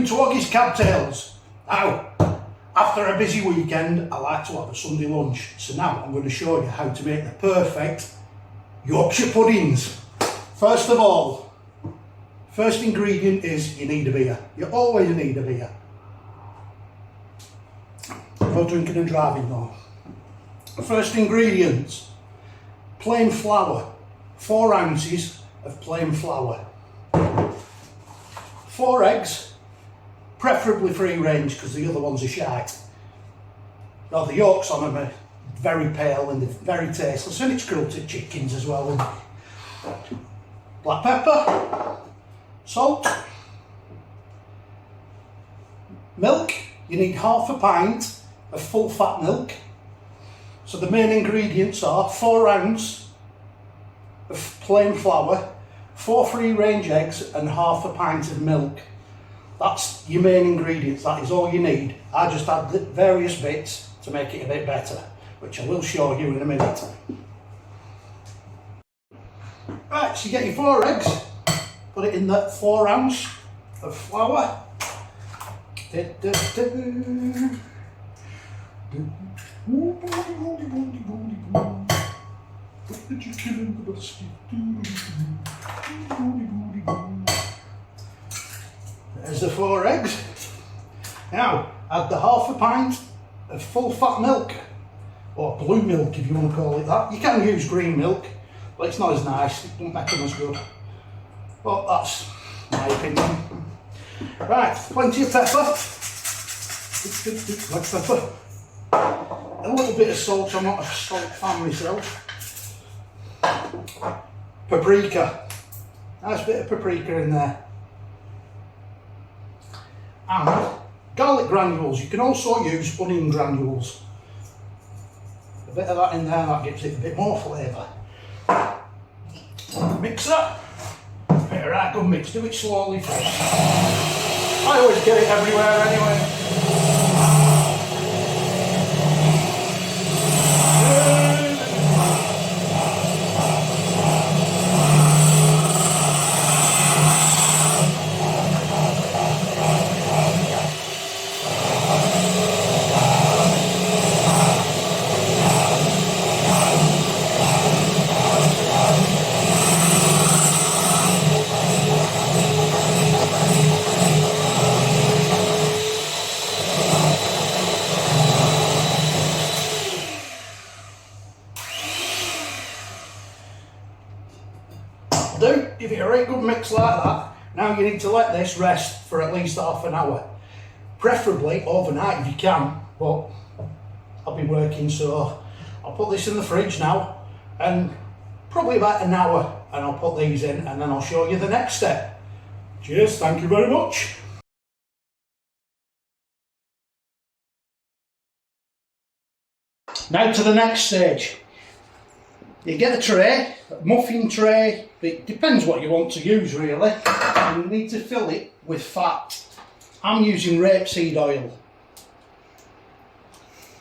to Oggy's Cabtails. Now, after a busy weekend, I like to have a Sunday lunch. So now I'm going to show you how to make the perfect Yorkshire puddings. First of all, first ingredient is you need a beer. You always need a beer. No drinking and driving though. First ingredients, plain flour. 4 ounces of plain flour. 4 eggs, preferably free range because the other ones are shite. Now the yolks on them are very pale and they're very tasteless, and it's cruelty chickens as well. Black pepper, salt, milk. You need half a pint of full fat milk. So the main ingredients are 4 ounces of plain flour, 4 free range eggs and half a pint of milk. That's your main ingredients, that is all you need. I just add various bits to make it a bit better, which I will show you in a minute. Right, so you get your 4 eggs, put it in that 4 ounce of flour. There's the 4 eggs. Now add the half a pint of full fat milk, or blue milk if you want to call it that. You can use green milk, but it's not as nice, it doesn't make them as good. But that's my opinion. Right, plenty of pepper. Black pepper. A little bit of salt, I'm not a salt fan myself. Paprika. Nice bit of paprika in there. And garlic granules. You can also use onion granules. A bit of that in there, that gives it a bit more flavour. Mixer. Bit of right good mix, do it slowly first. I always get it everywhere anyway. Give it a right good mix like that. Now you need to let this rest for at least half an hour. Preferably overnight if you can, but I'll be working, so I'll put this in the fridge now, and probably about an hour, and I'll put these in and then I'll show you the next step. Cheers, thank you very much. Now to the next stage. You get a tray, a muffin tray, it depends what you want to use really, and you need to fill it with fat. I'm using rapeseed oil.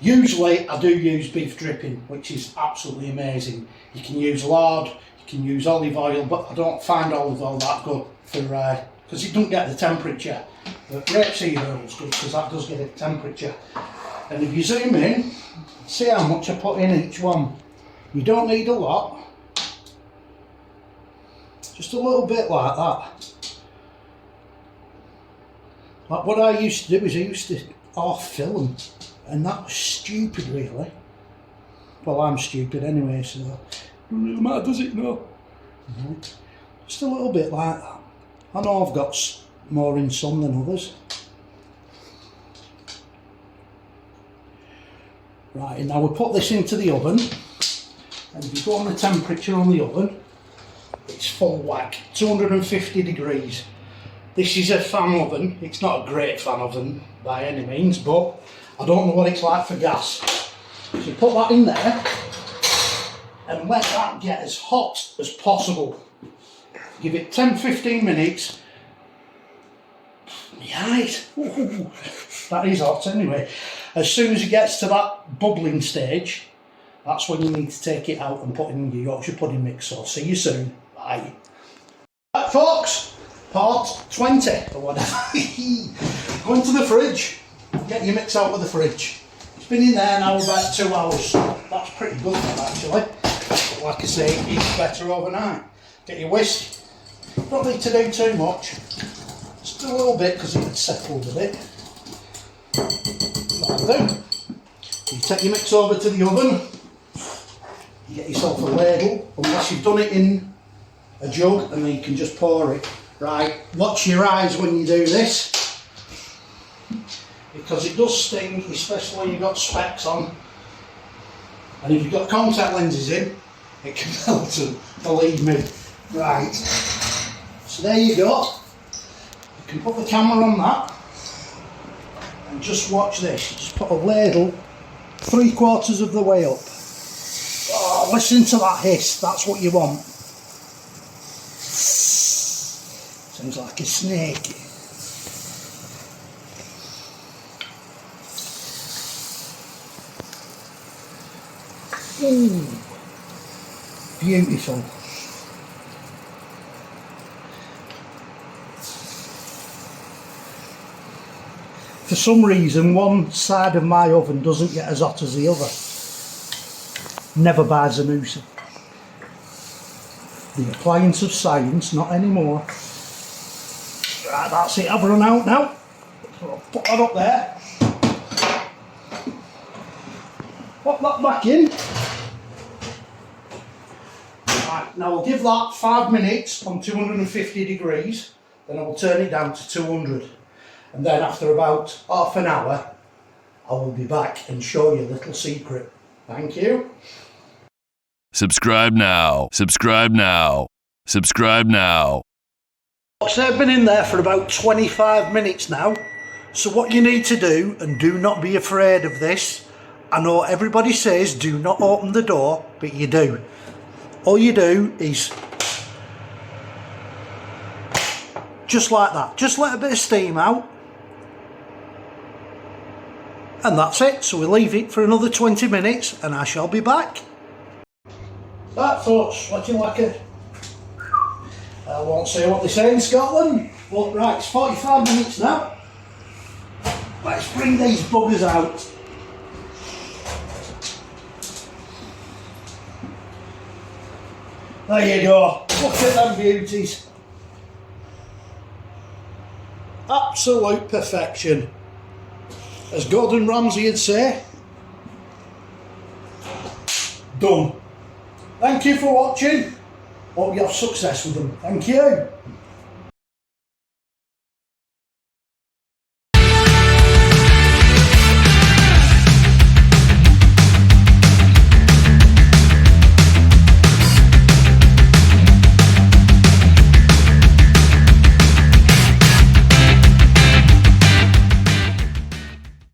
Usually I do use beef dripping, which is absolutely amazing. You can use lard, you can use olive oil, but I don't find olive oil that good for because it doesn't get the temperature. But rapeseed oil is good because that does get a temperature. And if you zoom in, see how much I put in each one. You don't need a lot, just a little bit like that. Like what I used to do is I used to half fill them, and that was stupid really. Well, I'm stupid anyway, so it doesn't really matter, does it? No. Just a little bit like that. I know I've got more in some than others. Right, and now we put this into the oven. And if you go on the temperature on the oven, it's full whack, 250 degrees. This is a fan oven, it's not a great fan oven by any means, but I don't know what it's like for gas. So you put that in there and let that get as hot as possible. Give it 10-15 minutes. Right, that is hot anyway. As soon as it gets to that bubbling stage, that's when you need to take it out and put in your Yorkshire pudding mix. So see you soon. Bye. Right, folks, part 20 or whatever. Go into the fridge, get your mix out of the fridge. It's been in there now about 2 hours. That's pretty good then, actually. But like I say, it's better overnight. Get your whisk. Don't need to do too much. Just do a little bit because it's settled a bit. That'll do. You take your mix over to the oven. You get yourself a ladle, unless you've done it in a jug, and then you can just pour it. Right, watch your eyes when you do this, because it does sting, especially when you've got specs on, and if you've got contact lenses in, it can melt them, believe me. Right, so there you go. You can put the camera on that, and just watch this. Just put a ladle 3/4 of the way up. Oh, listen to that hiss, that's what you want. Sounds like a snake. Ooh, beautiful. For some reason, one side of my oven doesn't get as hot as the other. Never buys a noosa. The appliance of science, not anymore. Right, that's it, I've run out now. So I'll put that up there. Put that back in. Right, now I'll give that 5 minutes on 250 degrees, then I will turn it down to 200. And then after about half an hour, I will be back and show you a little secret. Thank you. Subscribe now. Subscribe now. Subscribe now. So I've been in there for about 25 minutes now. So what you need to do, and do not be afraid of this, I know everybody says do not open the door, but you do. All you do is just like that. Just let a bit of steam out. And that's it. So we'll leave it for another 20 minutes and I shall be back. That folks, what do you like it? I won't say what they say in Scotland, but right, it's 45 minutes now. Let's bring these buggers out. There you go, look at them beauties. Absolute perfection. As Gordon Ramsay would say, done. Thank you for watching. Hope you have success with them. Thank you.